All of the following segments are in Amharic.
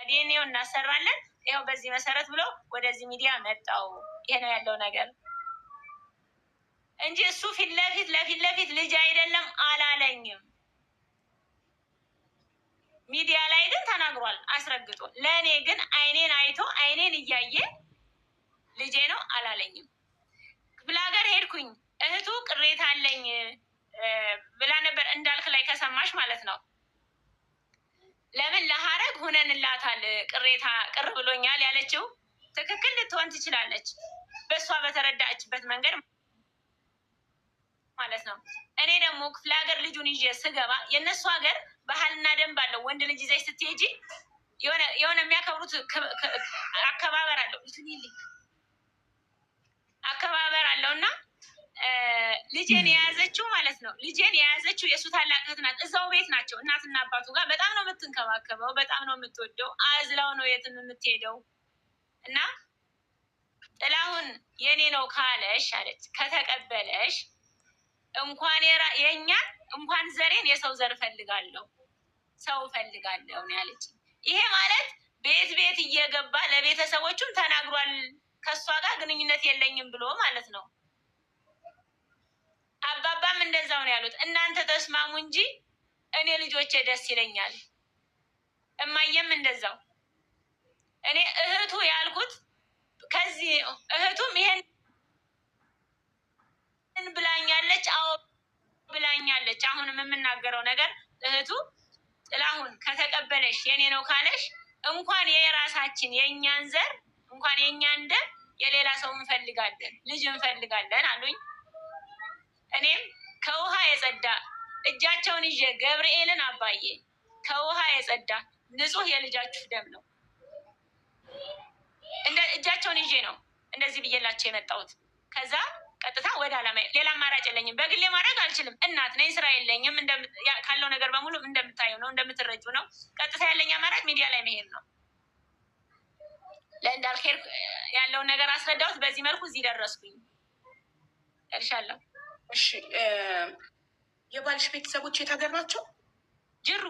ዲኤንኤው እናሰራለን ይኸው በዚህ መሰረት ብሎ ወደዚህ ሚዲያ መጣው። ይሄ ነው ያለው ነገር እንጂ እሱ ፊት ለፊት ልጅ አይደለም አላለኝም። ሚዲያ ላይ ግን ተናግሯል አስረግጦ። ለእኔ ግን አይኔን አይቶ አይኔን እያየ ልጄ ነው አላለኝም። ክፍለ ሀገር ሄድኩኝ እህቱ ቅሬታ አለኝ ብላ ነበር እንዳልክ ላይ ከሰማሽ ማለት ነው። ለምን ለሀረግ ሁነንላታል ቅሬታ ቅር ብሎኛል ያለችው ትክክል ልትሆን ትችላለች፣ በእሷ በተረዳችበት መንገድ ማለት ነው። እኔ ደግሞ ክፍለ ሀገር ልጁን ይዤ ስገባ የእነሱ ሀገር ባህልና ደንብ አለው። ወንድ ልጅ ይዘሽ ስትሄጂ የሆነ የሚያከብሩት አከባበር አለው አከባበር አለው እና ልጄን የያዘችው ማለት ነው። ልጄን የያዘችው የእሱ ታላቅ እህት ናት። እዛው ቤት ናቸው እናትና አባቱ ጋር። በጣም ነው የምትንከባከበው፣ በጣም ነው የምትወደው። አዝላው ነው የትም የምትሄደው እና ጥላሁን የኔ ነው ካለሽ አለች ከተቀበለሽ እንኳን የእኛን እንኳን ዘሬን የሰው ዘር ፈልጋለሁ ሰው ፈልጋለሁ ነው ያለች። ይሄ ማለት ቤት እየገባ ለቤተሰቦቹም ተናግሯል። ከእሷ ጋር ግንኙነት የለኝም ብሎ ማለት ነው። አባባም እንደዛው ነው ያሉት። እናንተ ተስማሙ እንጂ እኔ ልጆቼ ደስ ይለኛል። እማየም እንደዛው። እኔ እህቱ ያልኩት ከዚህ እህቱም ይሄን ብላኛለች። አዎ ብላኛለች። አሁንም የምናገረው ነገር እህቱ ጥላሁን ከተቀበለሽ የኔ ነው ካለሽ እንኳን የራሳችን የእኛን ዘር እንኳን የእኛን ደም የሌላ ሰው እንፈልጋለን፣ ልጅ እንፈልጋለን አሉኝ። እኔም ከውሃ የጸዳ እጃቸውን ይዤ ገብርኤልን አባዬ ከውሃ የጸዳ ንጹህ የልጃችሁ ደም ነው እንደ እጃቸውን ይዤ ነው እንደዚህ ብዬላቸው የመጣሁት። ከዛ ቀጥታ ወደ አላማ ሌላ አማራጭ የለኝም። በግሌ ማድረግ አልችልም። እናት ነኝ፣ ስራ የለኝም። ካለው ነገር በሙሉ እንደምታየው ነው፣ እንደምትረጁ ነው። ቀጥታ ያለኝ አማራጭ ሚዲያ ላይ መሄድ ነው። ለእንዳልክ ያለውን ነገር አስረዳሁት። በዚህ መልኩ እዚህ ደረስኩኝ። እርሻለሁ። እሺ፣ የባልሽ ቤተሰቦች የት ሀገር ናቸው? ጅሩ።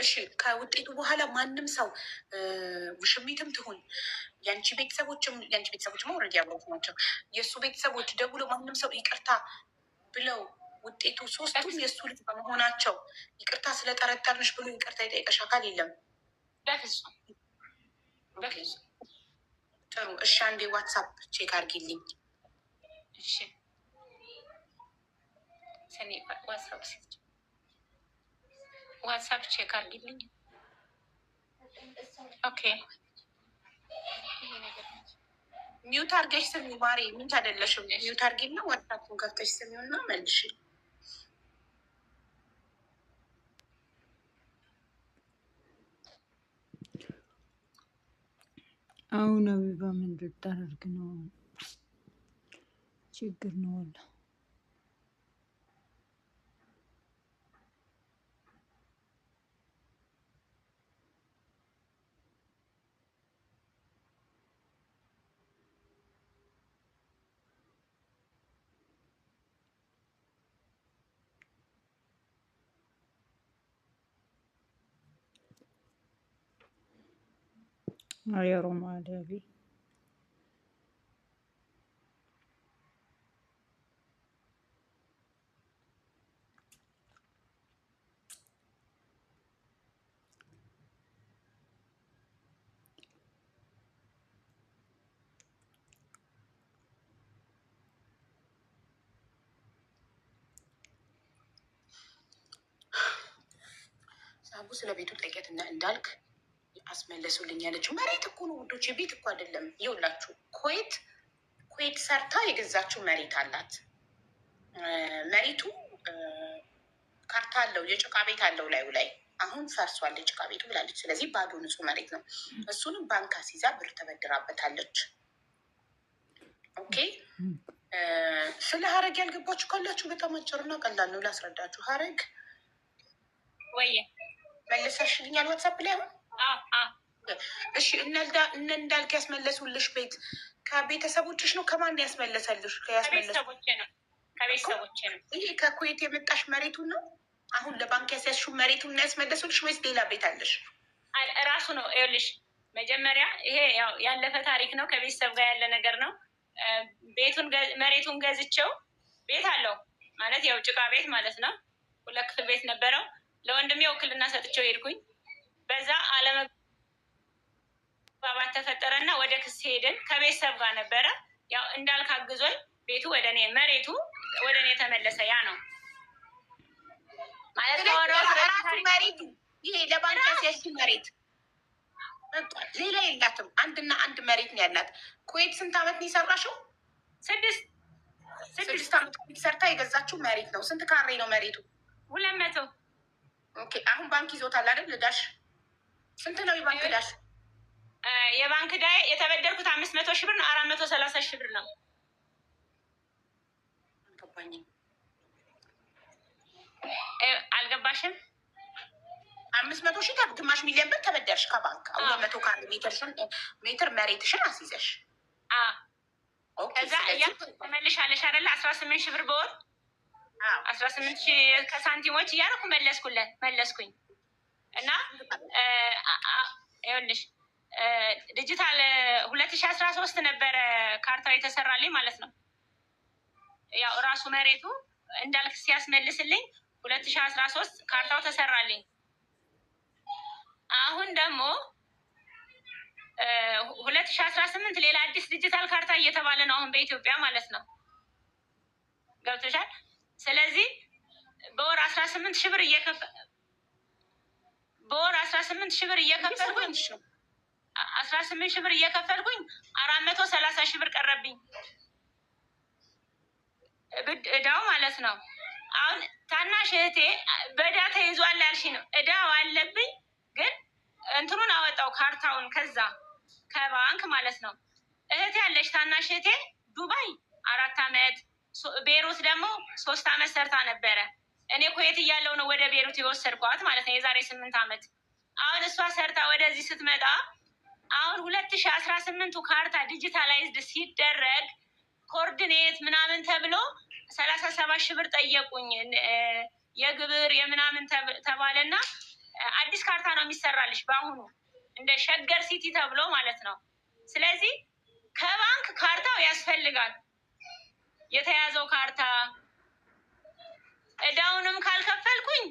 እሺ፣ ከውጤቱ በኋላ ማንም ሰው ውሽሚትም ትሁን የአንቺ ቤተሰቦችም ኦልሬዲ አብረውት ናቸው። የእሱ ቤተሰቦች ደውሎ ማንም ሰው ይቅርታ ብለው ውጤቱ ሶስቱም የእሱ ልጅ በመሆናቸው ይቅርታ ስለጠረጠርንሽ ብሎ ይቅርታ የጠየቀሽ አካል የለም? በፍጹም። ጥሩ። እሺ፣ አንዴ ዋትሳፕ ቼክ አድርጊልኝ። እሺ፣ ዋትሳፕ ቼክ አድርጊልኝ። ኦኬ። ሚውት አድርገሽ ስሚ ማሬ። ሚውት አይደለሽም። ሚውት አድርጊና ዋትሳፑን ከፍተሽ ስሚውና መልሽ። አሁን አቢባ ምን ልታደርግ ነው? ችግር ነው ወላ። አየሮማ አደቢ ሳቡ ስለ ቤቱ ጠይቀት እና እንዳልክ አስመለሱልኝ ያለችው መሬት እኮ ነው ውዶች፣ ቤት እኮ አይደለም። ይኸውላችሁ ኩዌት ሰርታ የገዛችው መሬት አላት። መሬቱ ካርታ አለው፣ የጭቃ ቤት አለው ላዩ ላይ። አሁን ፈርሷል የጭቃ ቤቱ ብላለች። ስለዚህ ባዶ ንጹህ መሬት ነው። እሱንም ባንክ አስይዛ ብር ተበድራበታለች። ኦኬ። ስለ ሀረግ ያልገባችሁ ካላችሁ በጣም አጭርና ቀላል ነው ላስረዳችሁ። ሀረግ ወይ መለሰሽልኛል ዋትሳፕ ላይ አሁን። እሺ፣ እነ እንዳልክ ያስመለሱልሽ ቤት ከቤተሰቦችሽ ነው? ከማን ያስመለሰልሽ? ከቤተሰቦቼ ነው። ይሄ ከኩዌት የመጣሽ መሬቱን ነው? አሁን ለባንክ ያስያዝሽው መሬቱን ነው ያስመለሱልሽ ወይስ ሌላ ቤት አለሽ? ራሱ ነው። ይኸውልሽ መጀመሪያ ይሄ ያው ያለፈ ታሪክ ነው፣ ከቤተሰብ ጋር ያለ ነገር ነው። መሬቱን ገዝቼው ቤት አለው ማለት ያው ጭቃ ቤት ማለት ነው። 2 ክፍል ቤት ነበረው። ለወንድሜ ውክልና ሰጥቼው ሄድኩኝ። በዛ አለመግባባት ተፈጠረና ወደ ክስ ሄድን። ከቤተሰብ ጋር ነበረ። ያው እንዳልካግዞኝ ቤቱ መሬቱ ወደ እኔ ተመለሰ። ያ ነው ማለት መሬቱ ይሄ ለባንክ ያስያዝሽው መሬት ሌላ የላትም። አንድና አንድ መሬት ነው ያላት። ኩዌት ስንት ዓመት ነው የሰራሽው? 6 ዓመት ኩዌት ሰርታ የገዛችው መሬት ነው። ስንት ካሬ ነው መሬቱ? 200። ኦኬ። አሁን ባንክ ይዞታል አይደል? ልዳሽ ስንት ነው የባንክ ዳሽ? የባንክ ዳ የተበደርኩት 500 ሺህ ብር ነው። 430 ሺህ ብር ነው። አልገባሽም? 500 ሺህ ግማሽ ሚሊዮን ብር ተበደርሽ ከባንክ 200 ካሬ ሜትር መሬትሽን አስይዘሽ ከዛ ተመልሻለሽ አይደለ? 18 ሺህ ብር በወር 18 ሺህ ከሳንቲሞች እያደረኩ መለስኩኝ እና ይኸውልሽ ዲጂታል 2013 ነበረ ካርታው የተሰራልኝ ማለት ነው። ያው እራሱ መሬቱ እንዳልክ ሲያስመልስልኝ 2013 ካርታው ተሰራልኝ። አሁን ደግሞ 2018 ሌላ አዲስ ዲጂታል ካርታ እየተባለ ነው አሁን በኢትዮጵያ ማለት ነው። ገብቶሻል? ስለዚህ በወር 18 ሺህ ብር እየከፈልኩኝ 430 ሺህ ብር ቀረብኝ እዳው ማለት ነው። አሁን ታናሽ እህቴ በእዳ ተይዟል ያልሽ ነው። እዳው አለብኝ ግን እንትኑን አወጣው ካርታውን ከዛ ከባንክ ማለት ነው። እህቴ ያለች ታናሽ እህቴ ዱባይ 4 ዓመት ቤሩት ደግሞ 3 ዓመት ሰርታ ነበረ። እኔ ኩዌት እያለው ነው ወደ ቤሩት የወሰድኳት ማለት ነው የዛሬ 8 ዓመት። አሁን እሷ ሰርታ ወደዚህ ስትመጣ አሁን 2018ቱ ካርታ ዲጂታላይዝድ ሲደረግ ኮኦርዲኔት ምናምን ተብሎ 37 ሺህ ብር ጠየቁኝ። የግብር የምናምን ተባለና አዲስ ካርታ ነው የሚሰራልሽ በአሁኑ እንደ ሸገር ሲቲ ተብሎ ማለት ነው። ስለዚህ ከባንክ ካርታው ያስፈልጋል። የተያዘው ካርታ እዳውንም ካልከፈልኩኝ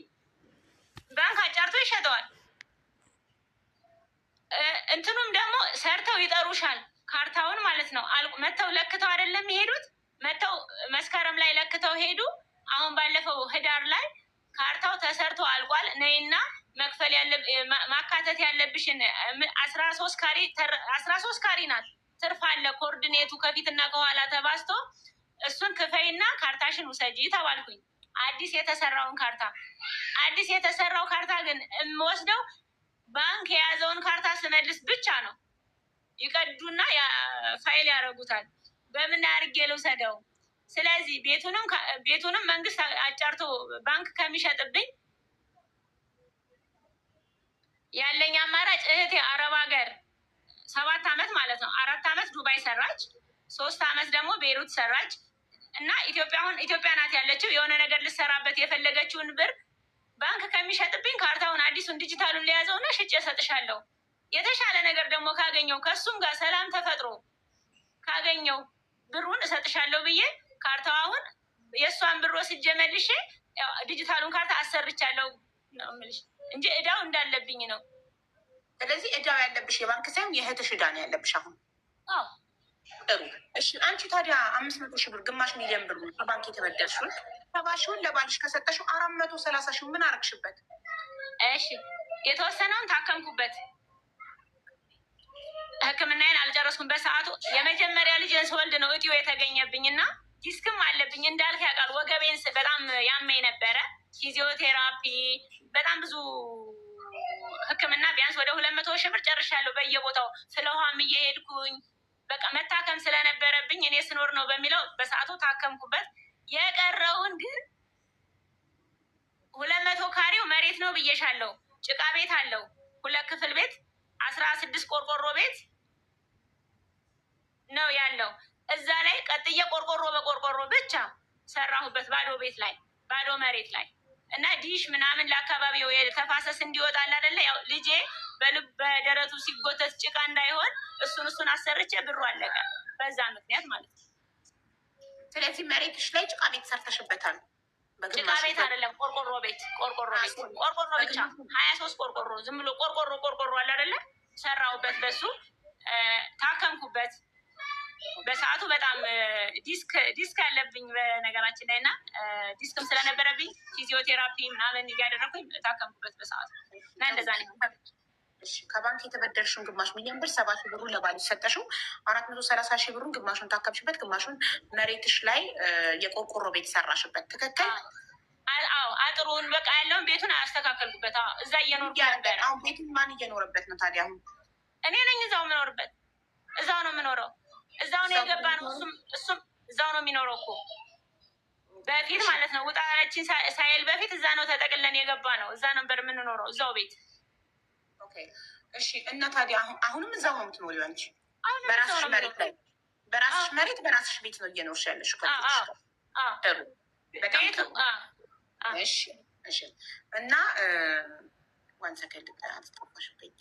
ባንክ አጫርቶ ይሸጠዋል። እንትኑም ደግሞ ሰርተው ይጠሩሻል ካርታውን ማለት ነው። መተው ለክተው አይደለም የሄዱት። መተው መስከረም ላይ ለክተው ሄዱ። አሁን ባለፈው ህዳር ላይ ካርታው ተሰርቶ አልቋል፣ ነይና መክፈል ማካተት ያለብሽን 13 ካሪ ናት። ትርፍ አለ ኮኦርዲኔቱ ከፊትና ከኋላ ተባዝቶ እሱን ክፈይና ካርታሽን ውሰጂ ተባልኩኝ። አዲስ የተሰራውን ካርታ ግን የምወስደው ባንክ የያዘውን ካርታ ስመልስ ብቻ ነው። ይቀዱና ፋይል ያደርጉታል። በምን አድርጌ ልውሰደው? ስለዚህ ቤቱንም መንግስት አጫርቶ ባንክ ከሚሸጥብኝ ያለኝ አማራጭ እህቴ አረብ ሀገር 7 ዓመት ማለት ነው 4 ዓመት ዱባይ ሰራች፣ 3 ዓመት ደግሞ ቤይሩት ሰራች እና ኢትዮጵያ ናት ያለችው። የሆነ ነገር ልሰራበት የፈለገችውን ብር ባንክ ከሚሸጥብኝ ካርታውን አዲሱን ዲጂታሉን ሊያዘው እና ሽጬ እሰጥሻለሁ። የተሻለ ነገር ደግሞ ካገኘው ከእሱም ጋር ሰላም ተፈጥሮ ካገኘው ብሩን እሰጥሻለሁ ብዬ ካርታው አሁን የእሷን ብር ወስጄ መልሼ ዲጂታሉን ካርታ አሰርቻለሁ ነው የምልሽ እንጂ እዳው እንዳለብኝ ነው። ስለዚህ እዳው ያለብሽ የባንክ ሳይሆን የእህትሽ እዳ ነው ያለብሽ አሁን። ጥሩ እሺ። አንቺ ታዲያ 500 ሺህ ብር ግማሽ ሚሊዮን ብር ከባንክ የተበደርሽውን 70 ሺውን ለባልሽ ከሰጠሽው 430 ሺው ምን አረግሽበት? እሺ የተወሰነውን ታከምኩበት። ሕክምናዬን አልጨረስኩም በሰዓቱ። የመጀመሪያ ልጅን ስወልድ ነው እጢው የተገኘብኝ እና ዲስክም አለብኝ እንዳልክ ያውቃል። ወገቤን በጣም ያመኝ ነበረ። ፊዚዮቴራፒ በጣም ብዙ ሕክምና ቢያንስ ወደ 200 ሺህ ብር ጨርሻለሁ በየቦታው ስለውሃም እየሄድኩኝ በቃ መታከም ስለነበረብኝ እኔ ስኖር ነው በሚለው በሰዓቱ ታከምኩበት። የቀረውን ግን 200 ካሬው መሬት ነው ብዬሻለሁ። ጭቃ ቤት አለው፣ 2 ክፍል ቤት 16 ቆርቆሮ ቤት ነው ያለው። እዛ ላይ ቀጥዬ ቆርቆሮ በቆርቆሮ ብቻ ሰራሁበት። ባዶ ቤት ላይ ባዶ መሬት ላይ እና ዲሽ ምናምን ለአካባቢው ተፋሰስ እንዲወጣል አይደለ? ያው ልጄ በደረቱ ሲጎተት ጭቃ እንዳይሆን እሱን አሰርቼ ብሩ አለቀ። በዛ ምክንያት ማለት ነው። ስለዚህ መሬትሽ ላይ ጭቃ ቤት ሰርተሽበታል። ጭቃ ቤት አይደለም፣ ቆርቆሮ ቤት ቆርቆሮ ብቻ 23 ቆርቆሮ፣ ዝም ብሎ ቆርቆሮ አለ አይደለ? ሰራሁበት፣ በሱ ታከምኩበት። በሰዓቱ በጣም ዲስክ ያለብኝ በነገራችን ላይ እና ዲስክም ስለነበረብኝ ፊዚዮቴራፒ ምናምን እያደረኩኝ ታከምኩበት በሰዓቱ እና እንደዛ ነው። ከባንክ የተበደርሽውን ግማሽ ሚሊዮን ብር 70 ሺህ ብሩን ለባልሽ ሰጠሽው። 430 ሺህ ብሩን ግማሹን ታከምሽበት፣ ግማሹን መሬትሽ ላይ የቆርቆሮ ቤት ሰራሽበት። ትክክል? አዎ። አጥሩን በቃ ያለውን ቤቱን አያስተካከልኩበት። እዛ እየኖርኩ ነበር። አሁን ቤቱን ማን እየኖረበት ነው ታዲያ? አሁን እኔ ነኝ እዛው የምኖርበት። እዛው ነው የምኖረው። እዛው ነው የገባ ነው። እሱም እዛው ነው የሚኖረው እኮ በፊት ማለት ነው። ውጣ ያለችን ሳይል በፊት እዛ ነው ተጠቅለን የገባ ነው። እዛ ነበር የምንኖረው፣ እዛው ቤት። እሺ። እና ታዲያ አሁንም እዛው ነው የምትኖሪው አንቺ? በራስሽ መሬት ላይ በራስሽ መሬት በራስሽ ቤት ነው እየኖርሽ ያለሽ? እሺ። እና ዋን ሰከንድ አትጠፋሽብኝ።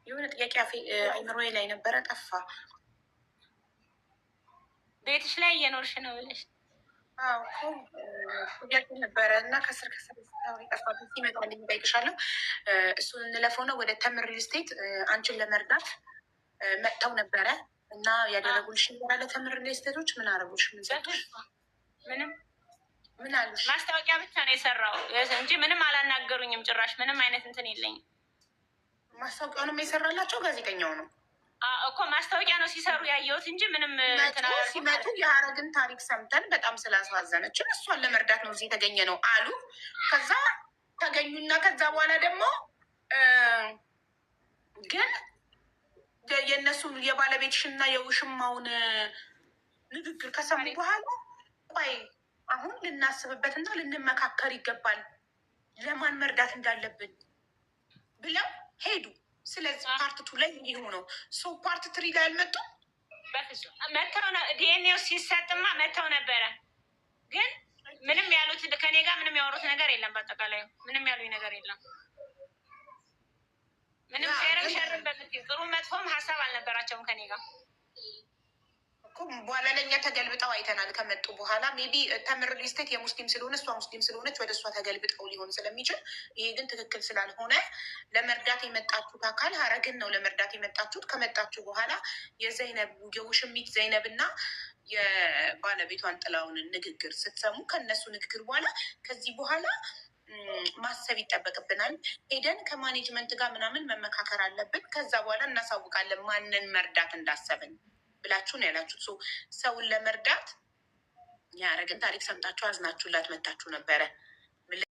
የሆነ ጥያቄ አይምሮዬ ላይ ነበረ፣ ጠፋ። ቤትሽ ላይ እየኖርሽ ነው ብለሽ ጥያቄ ነበረ እና ከስር ጠፋ። ሲመጣልኝ እጠይቅሻለሁ። እሱን እንለፈው ነው። ወደ ተምር ሪል ስቴት አንቺን ለመርዳት መጥተው ነበረ እና ያደረጉልሽ ነገር አለ? ተምር ሪል ስቴቶች ምን አረጉልሽ? ምን አሉሽ? ማስታወቂያ ብቻ ነው የሰራው እንጂ ምንም አላናገሩኝም። ጭራሽ ምንም አይነት እንትን የለኝም። ማስታወቂያውንም የሰራላቸው ጋዜጠኛው ነው እኮ። ማስታወቂያ ነው ሲሰሩ ያየሁት እንጂ ምንም ሲመጡ የሀረግን ታሪክ ሰምተን በጣም ስላሳዘነችን እሷን ለመርዳት ነው እዚህ የተገኘ ነው አሉ። ከዛ ተገኙና ከዛ በኋላ ደግሞ ግን የእነሱን የባለቤትሽና የውሽማውን ንግግር ከሰሙ በኋላ ቆይ አሁን ልናስብበትና ልንመካከር ይገባል ለማን መርዳት እንዳለብን ብለው ሄዱ። ስለዚህ ፓርት ቱ ላይ እንዲሁ ነው። ሰው ፓርት ትሪ ላይ አልመጡም። መጥተው ዲኤንኤው ሲሰጥማ መጥተው ነበረ፣ ግን ምንም ያሉት ከኔ ጋር ምንም ያወሩት ነገር የለም። በአጠቃላይ ምንም ያሉኝ ነገር የለም። ምንም ሸርም በምትይው ጥሩ መጥፎም ሀሳብ አልነበራቸውም ከኔ ጋር። በኋላ ለእኛ ተገልብጠው አይተናል። ከመጡ በኋላ ሜቢ ተምር ሪል ስቴት የሙስሊም ስለሆነ እሷ ሙስሊም ስለሆነች ወደ እሷ ተገልብጠው ሊሆን ስለሚችል፣ ይሄ ግን ትክክል ስላልሆነ ለመርዳት የመጣችሁት አካል ሀረግን ነው ለመርዳት የመጣችሁት። ከመጣችሁ በኋላ የውሽሚት ዘይነብ እና የባለቤቷን ጥላውንን ንግግር ስትሰሙ ከነሱ ንግግር በኋላ ከዚህ በኋላ ማሰብ ይጠበቅብናል። ሄደን ከማኔጅመንት ጋር ምናምን መመካከር አለብን። ከዛ በኋላ እናሳውቃለን ማንን መርዳት እንዳሰብን ብላችሁ ነው ያላችሁት። ሰውን ለመርዳት የሀረግን ታሪክ ሰምታችሁ አዝናችሁላት መታችሁ ነበረ።